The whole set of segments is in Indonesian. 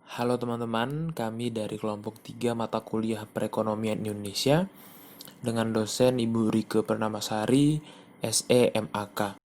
Halo teman-teman, kami dari kelompok 3 mata kuliah Perekonomian Indonesia dengan dosen Ibu Rike Pernamasari, SEMAK.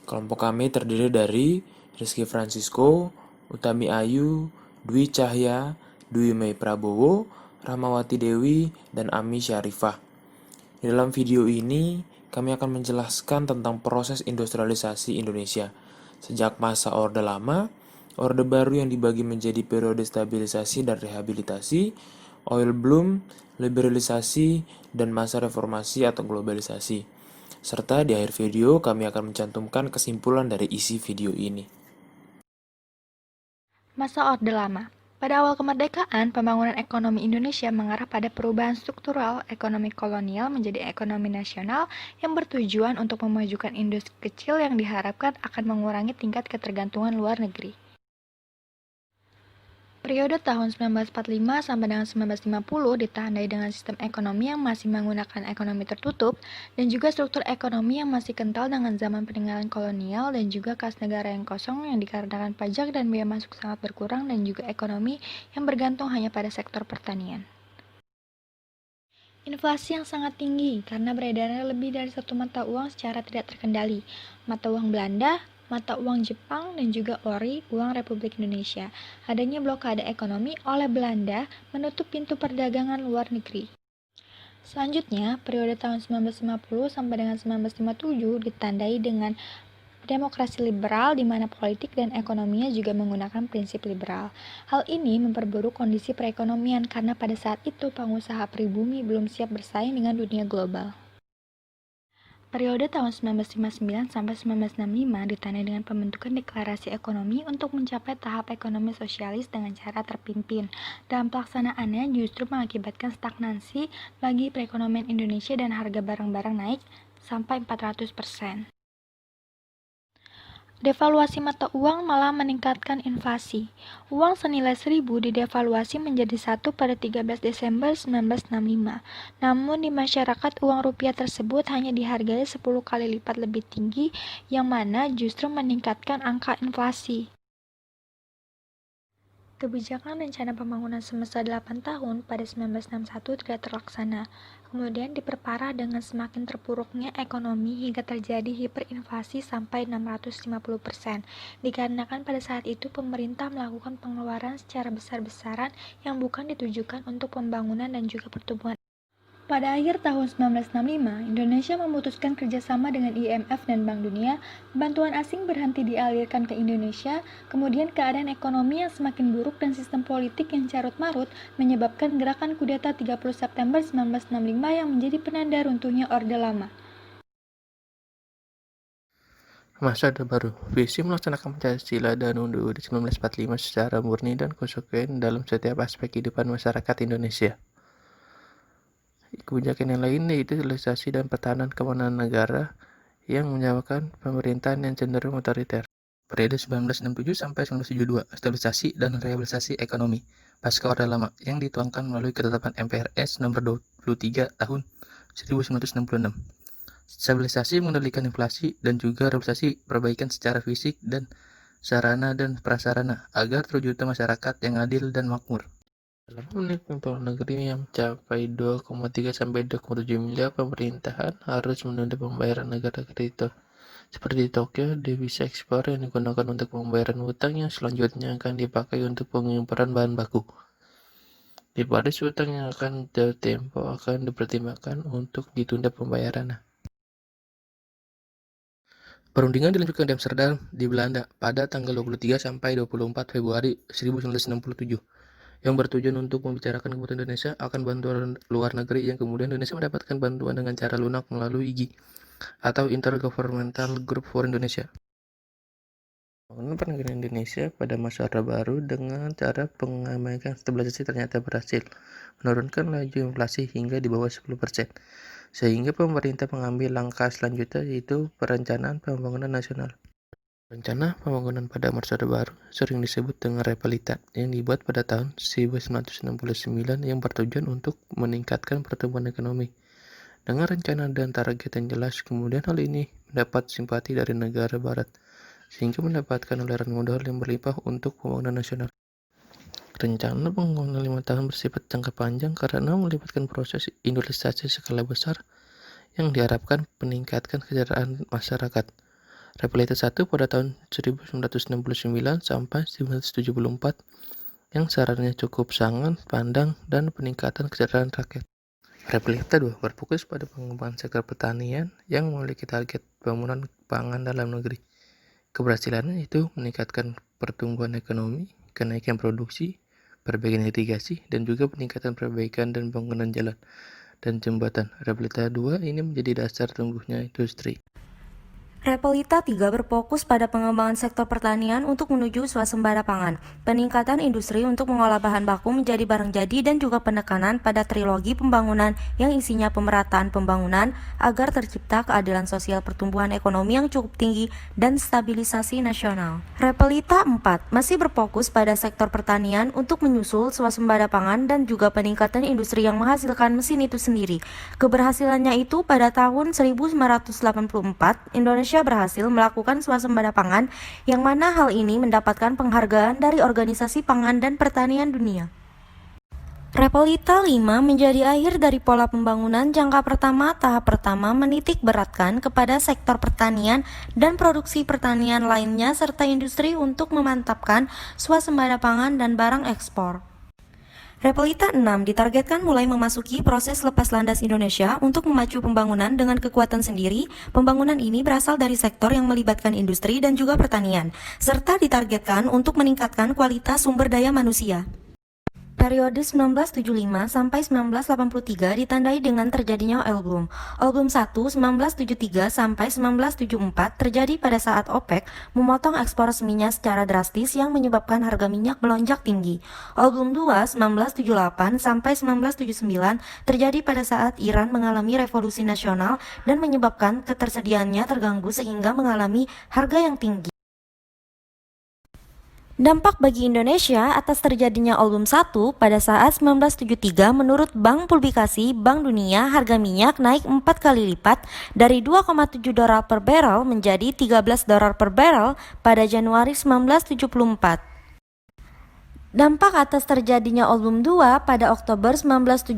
Kelompok kami terdiri dari Rizky Francisco, Utami Ayu, Dwi Cahya, Dwi Mei Prabowo, Rahmawati Dewi, dan Ami Syarifah. Di dalam video ini, kami akan menjelaskan tentang proses industrialisasi Indonesia sejak masa Orde Lama, Orde Baru yang dibagi menjadi periode stabilisasi dan rehabilitasi, oil bloom, liberalisasi, dan masa reformasi atau globalisasi. Serta di akhir video kami akan mencantumkan kesimpulan dari isi video ini. Masa Orde Lama. Pada awal kemerdekaan, pembangunan ekonomi Indonesia mengarah pada perubahan struktural ekonomi kolonial menjadi ekonomi nasional yang bertujuan untuk memajukan industri kecil yang diharapkan akan mengurangi tingkat ketergantungan luar negeri. Periode tahun 1945 sampai dengan 1950 ditandai dengan sistem ekonomi yang masih menggunakan ekonomi tertutup dan juga struktur ekonomi yang masih kental dengan zaman peninggalan kolonial dan juga kas negara yang kosong yang dikarenakan pajak dan biaya masuk sangat berkurang dan juga ekonomi yang bergantung hanya pada sektor pertanian. Inflasi yang sangat tinggi karena beredarnya lebih dari satu mata uang secara tidak terkendali. Mata uang Belanda, mata uang Jepang, dan juga ORI, uang Republik Indonesia. Adanya blokade ekonomi oleh Belanda menutup pintu perdagangan luar negeri. Selanjutnya, periode tahun 1950 sampai dengan 1957 ditandai dengan demokrasi liberal di mana politik dan ekonominya juga menggunakan prinsip liberal. Hal ini memperburuk kondisi perekonomian karena pada saat itu pengusaha pribumi belum siap bersaing dengan dunia global. Periode tahun 1959 sampai 1965 ditandai dengan pembentukan deklarasi ekonomi untuk mencapai tahap ekonomi sosialis dengan cara terpimpin. Dalam pelaksanaannya justru mengakibatkan stagnansi bagi perekonomian Indonesia dan harga barang-barang naik sampai 400%. Devaluasi mata uang malah meningkatkan inflasi. Uang senilai 1.000 didevaluasi menjadi 1 pada 13 Desember 1965. Namun di masyarakat uang rupiah tersebut hanya dihargai 10 kali lipat lebih tinggi, yang mana justru meningkatkan angka inflasi. Kebijakan rencana pembangunan semesta 8 tahun pada 1961 tidak terlaksana, kemudian diperparah dengan semakin terpuruknya ekonomi hingga terjadi hiperinflasi sampai 650%, dikarenakan pada saat itu pemerintah melakukan pengeluaran secara besar-besaran yang bukan ditujukan untuk pembangunan dan juga pertumbuhan. Pada akhir tahun 1965, Indonesia memutuskan kerjasama dengan IMF dan Bank Dunia, bantuan asing berhenti dialirkan ke Indonesia, kemudian keadaan ekonomi yang semakin buruk dan sistem politik yang carut-marut menyebabkan gerakan kudeta 30 September 1965 yang menjadi penanda runtuhnya Orde Lama. Masa Orde Baru, visi melaksanakan Pancasila dan UUD 1945 secara murni dan konsekuen dalam setiap aspek kehidupan masyarakat Indonesia. Kebijakan yang lain yaitu stabilisasi dan pertahanan keamanan negara yang menyebabkan pemerintahan yang cenderung otoriter. Periode 1967 sampai 1972, stabilisasi dan rehabilitasi ekonomi pasca Orde Lama yang dituangkan melalui ketetapan MPRS nomor 23 tahun 1966. Stabilisasi mengendalikan inflasi dan juga rehabilitasi perbaikan secara fisik dan sarana dan prasarana agar terwujudnya masyarakat yang adil dan makmur. Dalam pembangunan negeri yang mencapai 2,3 sampai 2,7 miliar, pemerintahan harus menunda pembayaran negara kreditor. Seperti di Tokyo, devisa ekspor yang digunakan untuk pembayaran hutang yang selanjutnya akan dipakai untuk pengimpanan bahan baku. Di Paris, hutang yang akan jatuh tempo akan dipertimbangkan untuk ditunda pembayarannya. Perundingan dilanjutkan di Amsterdam, di Belanda, pada tanggal 23 sampai 24 Februari 1967, yang bertujuan untuk membicarakan kebutuhan Indonesia akan bantuan luar negeri yang kemudian Indonesia mendapatkan bantuan dengan cara lunak melalui IGI, atau Intergovernmental Group for Indonesia. Pembangunan perdagangan Indonesia pada masa Orde Baru dengan cara pengambaikan stabilisasi ternyata berhasil menurunkan laju inflasi hingga di bawah 10%. Sehingga pemerintah mengambil langkah selanjutnya yaitu Perencanaan Pembangunan Nasional. Rencana pembangunan pada masa Orde Baru sering disebut dengan Repalitan yang dibuat pada tahun 1969 yang bertujuan untuk meningkatkan pertumbuhan ekonomi. Dengan rencana dan target yang jelas, kemudian hal ini mendapat simpati dari negara barat, sehingga mendapatkan aliran modal yang berlimpah untuk pembangunan nasional. Rencana pembangunan 5 tahun bersifat jangka panjang karena melibatkan proses industrialisasi skala besar yang diharapkan meningkatkan kesejahteraan masyarakat. Repelita 1 pada tahun 1969 sampai 1974 yang sarannya cukup sangat pandang dan peningkatan kesejahteraan rakyat. Repelita 2 berfokus pada pengembangan sektor pertanian yang memiliki target pembangunan pangan dalam negeri. Keberhasilannya itu meningkatkan pertumbuhan ekonomi, kenaikan produksi, perbaikan irigasi, dan juga peningkatan perbaikan dan pembangunan jalan dan jembatan. Repelita 2 ini menjadi dasar tumbuhnya industri. Repelita 3 berfokus pada pengembangan sektor pertanian untuk menuju swasembada pangan, peningkatan industri untuk mengolah bahan baku menjadi barang jadi dan juga penekanan pada trilogi pembangunan yang isinya pemerataan pembangunan agar tercipta keadilan sosial pertumbuhan ekonomi yang cukup tinggi dan stabilisasi nasional. Repelita 4 masih berfokus pada sektor pertanian untuk menyusul swasembada pangan dan juga peningkatan industri yang menghasilkan mesin itu sendiri. Keberhasilannya itu pada tahun 1984 Indonesia berhasil melakukan swasembada pangan yang mana hal ini mendapatkan penghargaan dari Organisasi Pangan dan Pertanian Dunia. Repelita 5 menjadi akhir dari pola pembangunan jangka pertama. Tahap pertama menitik beratkan kepada sektor pertanian dan produksi pertanian lainnya serta industri untuk memantapkan swasembada pangan dan barang ekspor. Repelita 6 ditargetkan mulai memasuki proses lepas landas Indonesia untuk memacu pembangunan dengan kekuatan sendiri. Pembangunan ini berasal dari sektor yang melibatkan industri dan juga pertanian, serta ditargetkan untuk meningkatkan kualitas sumber daya manusia. Periode 1975 sampai 1983 ditandai dengan terjadinya oil boom. Oil boom 1 1973 sampai 1974 terjadi pada saat OPEC memotong ekspor minyak secara drastis yang menyebabkan harga minyak melonjak tinggi. Oil boom 2 1978 sampai 1979 terjadi pada saat Iran mengalami revolusi nasional dan menyebabkan ketersediaannya terganggu sehingga mengalami harga yang tinggi. Dampak bagi Indonesia atas terjadinya oil boom 1 pada saat 1973 menurut Bank Publikasi Bank Dunia harga minyak naik 4 kali lipat dari $2,7 per barrel menjadi $13 per barrel pada Januari 1974. Dampak atas terjadinya oil boom 2 pada Oktober 1978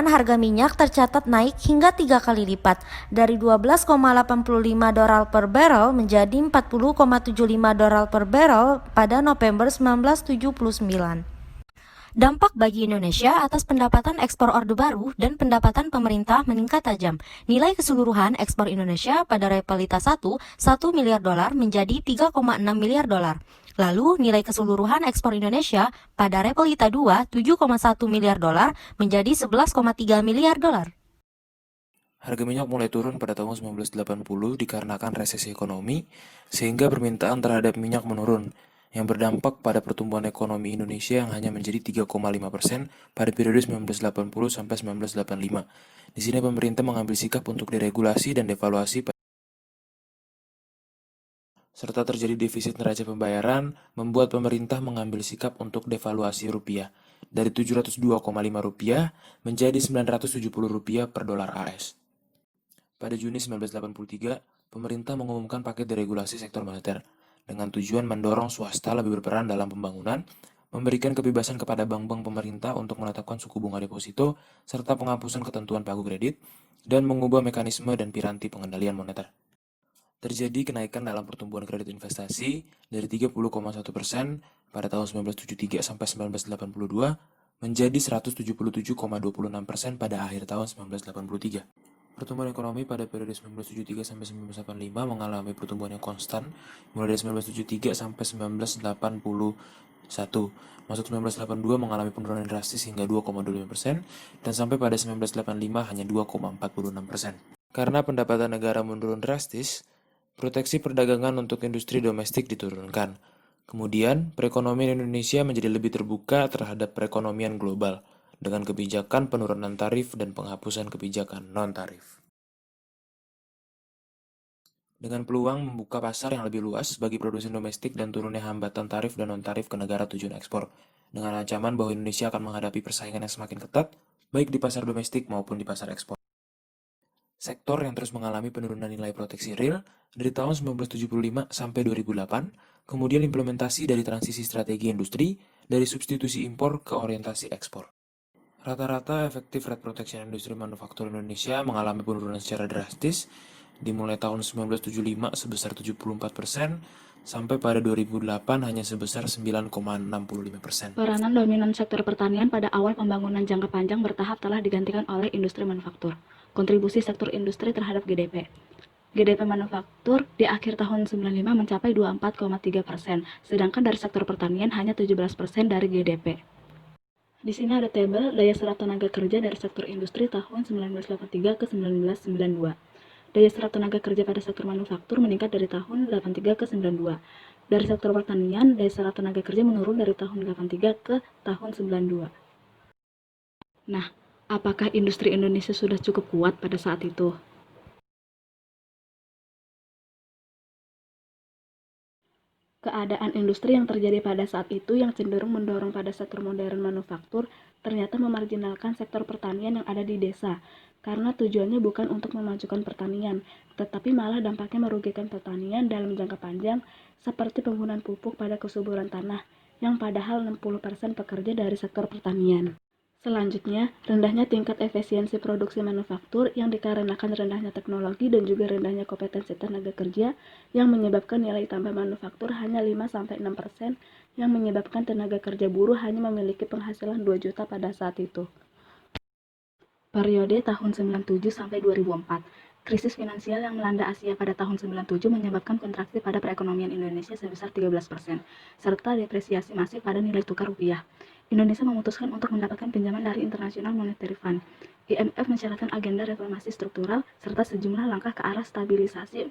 harga minyak tercatat naik hingga 3 kali lipat dari $12,85 per barrel menjadi $40,75 per barrel pada November 1979. Dampak bagi Indonesia atas pendapatan ekspor Orde Baru dan pendapatan pemerintah meningkat tajam. Nilai keseluruhan ekspor Indonesia pada Repelita 1, $1 miliar menjadi $3,6 miliar. Lalu nilai keseluruhan ekspor Indonesia pada Repelita 2, $7,1 miliar menjadi $11,3 miliar. Harga minyak mulai turun pada tahun 1980 dikarenakan resesi ekonomi, sehingga permintaan terhadap minyak menurun, yang berdampak pada pertumbuhan ekonomi Indonesia yang hanya menjadi 3,5% pada periode 1980 sampai 1985. Di sini pemerintah mengambil sikap untuk diregulasi dan devaluasi serta terjadi defisit neraca pembayaran, membuat pemerintah mengambil sikap untuk devaluasi rupiah dari Rp702,5 menjadi Rp970 per dolar AS. Pada Juni 1983, pemerintah mengumumkan paket deregulasi sektor moneter dengan tujuan mendorong swasta lebih berperan dalam pembangunan, memberikan kebebasan kepada bank-bank pemerintah untuk menetapkan suku bunga deposito, serta penghapusan ketentuan pagu kredit, dan mengubah mekanisme dan piranti pengendalian moneter. Terjadi kenaikan dalam pertumbuhan kredit investasi dari 30,1% pada tahun 1973 sampai 1982 menjadi 177,26% pada akhir tahun 1983. Pertumbuhan ekonomi pada periode 1973 sampai 1985 mengalami pertumbuhan yang konstan mulai dari 1973 sampai 1981. Masuk 1982 mengalami penurunan drastis hingga 2,25% dan sampai pada 1985 hanya 2,46%. Karena pendapatan negara menurun drastis, proteksi perdagangan untuk industri domestik diturunkan. Kemudian, perekonomian Indonesia menjadi lebih terbuka terhadap perekonomian global dengan kebijakan penurunan tarif dan penghapusan kebijakan non-tarif. Dengan peluang membuka pasar yang lebih luas bagi produsen domestik dan turunnya hambatan tarif dan non-tarif ke negara tujuan ekspor, dengan ancaman bahwa Indonesia akan menghadapi persaingan yang semakin ketat, baik di pasar domestik maupun di pasar ekspor. sektor yang terus mengalami penurunan nilai proteksi real dari tahun 1975 sampai 2008, kemudian implementasi dari transisi strategi industri dari substitusi impor ke orientasi ekspor. Rata-rata efektif rate protection industri manufaktur Indonesia mengalami penurunan secara drastis, dimulai tahun 1975 sebesar 74%, sampai pada 2008 hanya sebesar 9,65%. Peranan dominan sektor pertanian pada awal pembangunan jangka panjang bertahap telah digantikan oleh industri manufaktur. Kontribusi sektor industri terhadap GDP. GDP manufaktur di akhir tahun 95 mencapai 24,3%, sedangkan dari sektor pertanian hanya 17% dari GDP. Di sini ada tabel daya serap tenaga kerja dari sektor industri tahun 1983 ke 1992. Daya serap tenaga kerja pada sektor manufaktur meningkat dari tahun 83 ke 92. Dari sektor pertanian, daya serap tenaga kerja menurun dari tahun 83 ke tahun 92. Nah, apakah industri Indonesia sudah cukup kuat pada saat itu? Keadaan industri yang terjadi pada saat itu yang cenderung mendorong pada sektor modern manufaktur ternyata memarginalkan sektor pertanian yang ada di desa, karena tujuannya bukan untuk memajukan pertanian, tetapi malah dampaknya merugikan pertanian dalam jangka panjang, seperti penggunaan pupuk pada kesuburan tanah, yang padahal 60% pekerja dari sektor pertanian. Selanjutnya, rendahnya tingkat efisiensi produksi manufaktur yang dikarenakan rendahnya teknologi dan juga rendahnya kompetensi tenaga kerja yang menyebabkan nilai tambah manufaktur hanya 5-6%, yang menyebabkan tenaga kerja buruh hanya memiliki penghasilan 2 juta pada saat itu. Periode tahun 97 sampai 2004. Krisis finansial yang melanda Asia pada tahun 97 menyebabkan kontraksi pada perekonomian Indonesia sebesar 13%, serta depresiasi masif pada nilai tukar rupiah. Indonesia memutuskan untuk mendapatkan pinjaman dari International Monetary Fund. IMF mensyaratkan agenda reformasi struktural serta sejumlah langkah ke arah stabilisasi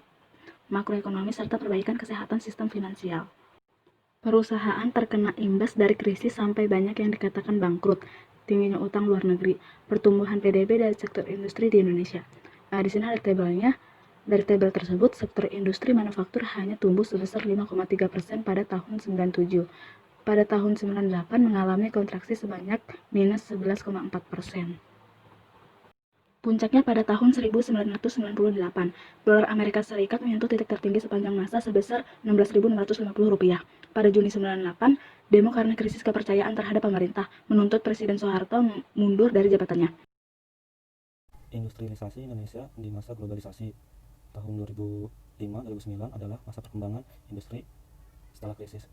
makroekonomi serta perbaikan kesehatan sistem finansial. Perusahaan terkena imbas dari krisis sampai banyak yang dikatakan bangkrut, tingginya utang luar negeri, pertumbuhan PDB dari sektor industri di Indonesia. Di sini ada tabelnya. Dari tabel tersebut, sektor industri manufaktur hanya tumbuh sebesar 5,3% pada tahun 97. Pada tahun 98 mengalami kontraksi sebanyak minus 11,4%. Puncaknya pada tahun 1998, dolar Amerika Serikat menyentuh titik tertinggi sepanjang masa sebesar Rp16.650. Pada Juni 98, demo karena krisis kepercayaan terhadap pemerintah menuntut Presiden Soeharto mundur dari jabatannya. Industrialisasi Indonesia di masa globalisasi tahun 2005-2009 adalah masa perkembangan industri setelah krisis.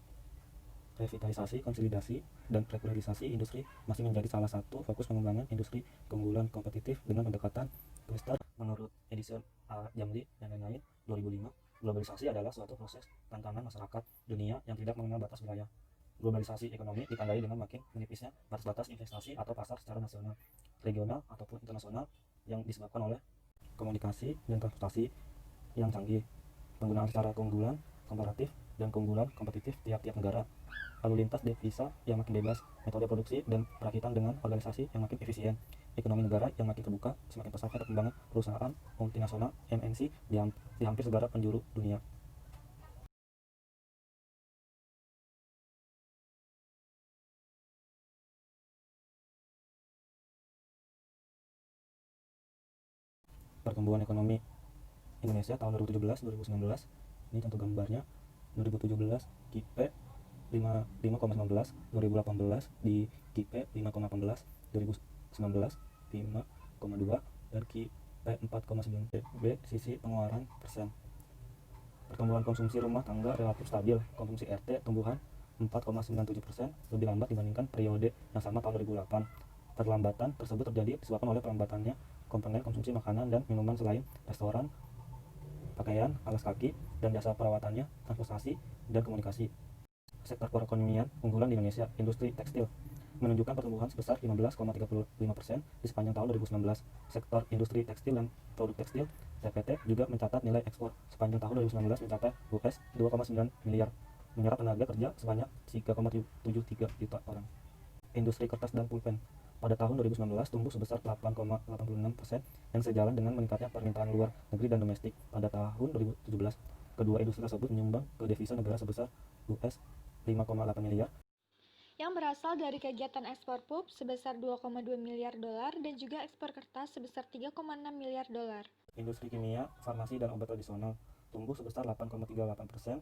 Revitalisasi, konsolidasi, dan regularisasi industri masih menjadi salah satu fokus pengembangan industri keunggulan kompetitif dengan pendekatan cluster. Menurut Edison A. Jamli dan lain-lain 2005, globalisasi adalah suatu proses tantangan masyarakat dunia yang tidak mengenal batas wilayah. Globalisasi ekonomi ditandai dengan makin menipisnya batas-batas investasi atau pasar secara nasional, regional, ataupun internasional yang disebabkan oleh komunikasi dan transportasi yang canggih, penggunaan secara keunggulan komparatif dan keunggulan kompetitif tiap-tiap negara, lalu lintas devisa yang makin bebas, metode produksi dan perakitan dengan organisasi yang makin efisien, ekonomi negara yang makin terbuka, semakin pesatnya perkembangan perusahaan multinasional MNC di hampir segala penjuru dunia. Pertumbuhan ekonomi Indonesia tahun 2017-2019, ini contoh gambarnya. 2017 KIP 5,19, 2018 di KIP 5,18, 2019 5,2, dan KIP 4,9. B. Sisi pengeluaran persen. Pertumbuhan konsumsi rumah tangga relatif stabil. Konsumsi RT tumbuhan 4,97%, lebih lambat dibandingkan periode yang sama tahun 2008. Perlambatan tersebut terjadi disebabkan oleh pelambatannya komponen konsumsi makanan dan minuman selain restoran, pakaian, alas kaki, dan jasa perawatannya, transportasi, dan komunikasi. Sektor perekonomian unggulan di Indonesia, industri tekstil, menunjukkan pertumbuhan sebesar 15,35% di sepanjang tahun 2019. Sektor industri tekstil dan produk tekstil (TPT) juga mencatat nilai ekspor sepanjang tahun 2019 mencapai US 2,9 miliar, menyerap tenaga kerja sebanyak 3,73 juta orang. Industri kertas dan pulpen pada tahun 2019 tumbuh sebesar 8,86%, yang sejalan dengan meningkatnya permintaan luar negeri dan domestik. Pada tahun 2017, kedua industri tersebut menyumbang ke devisa negara sebesar US 5,8 miliar. yang berasal dari kegiatan ekspor pulp sebesar 2,2 miliar dolar dan juga ekspor kertas sebesar 3,6 miliar dolar. Industri kimia, farmasi, dan obat tradisional tumbuh sebesar 8,38%,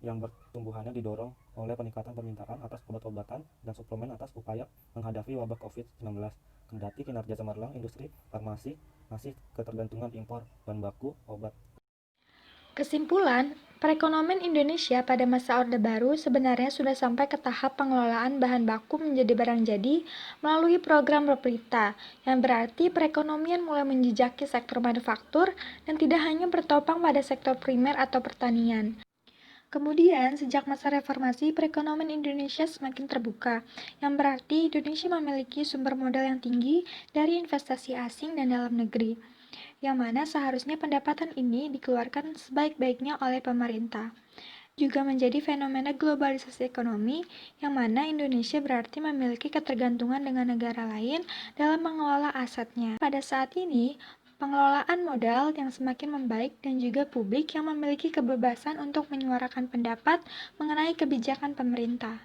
yang pertumbuhannya didorong oleh peningkatan permintaan atas obat-obatan dan suplemen atas upaya menghadapi wabah COVID-19. Kendati kinerja cemerlang, industri farmasi masih ketergantungan impor bahan baku obat. Kesimpulan, perekonomian Indonesia pada masa Orde Baru sebenarnya sudah sampai ke tahap pengelolaan bahan baku menjadi barang jadi melalui program Roplita, yang berarti perekonomian mulai menjejaki sektor manufaktur dan tidak hanya bertopang pada sektor primer atau pertanian. Kemudian, sejak masa reformasi, perekonomian Indonesia semakin terbuka, yang berarti Indonesia memiliki sumber modal yang tinggi dari investasi asing dan dalam negeri, yang mana seharusnya pendapatan ini dikeluarkan sebaik-baiknya oleh pemerintah. Juga menjadi fenomena globalisasi ekonomi, yang mana Indonesia berarti memiliki ketergantungan dengan negara lain dalam mengelola asetnya. Pada saat ini, pengelolaan modal yang semakin membaik dan juga publik yang memiliki kebebasan untuk menyuarakan pendapat mengenai kebijakan pemerintah.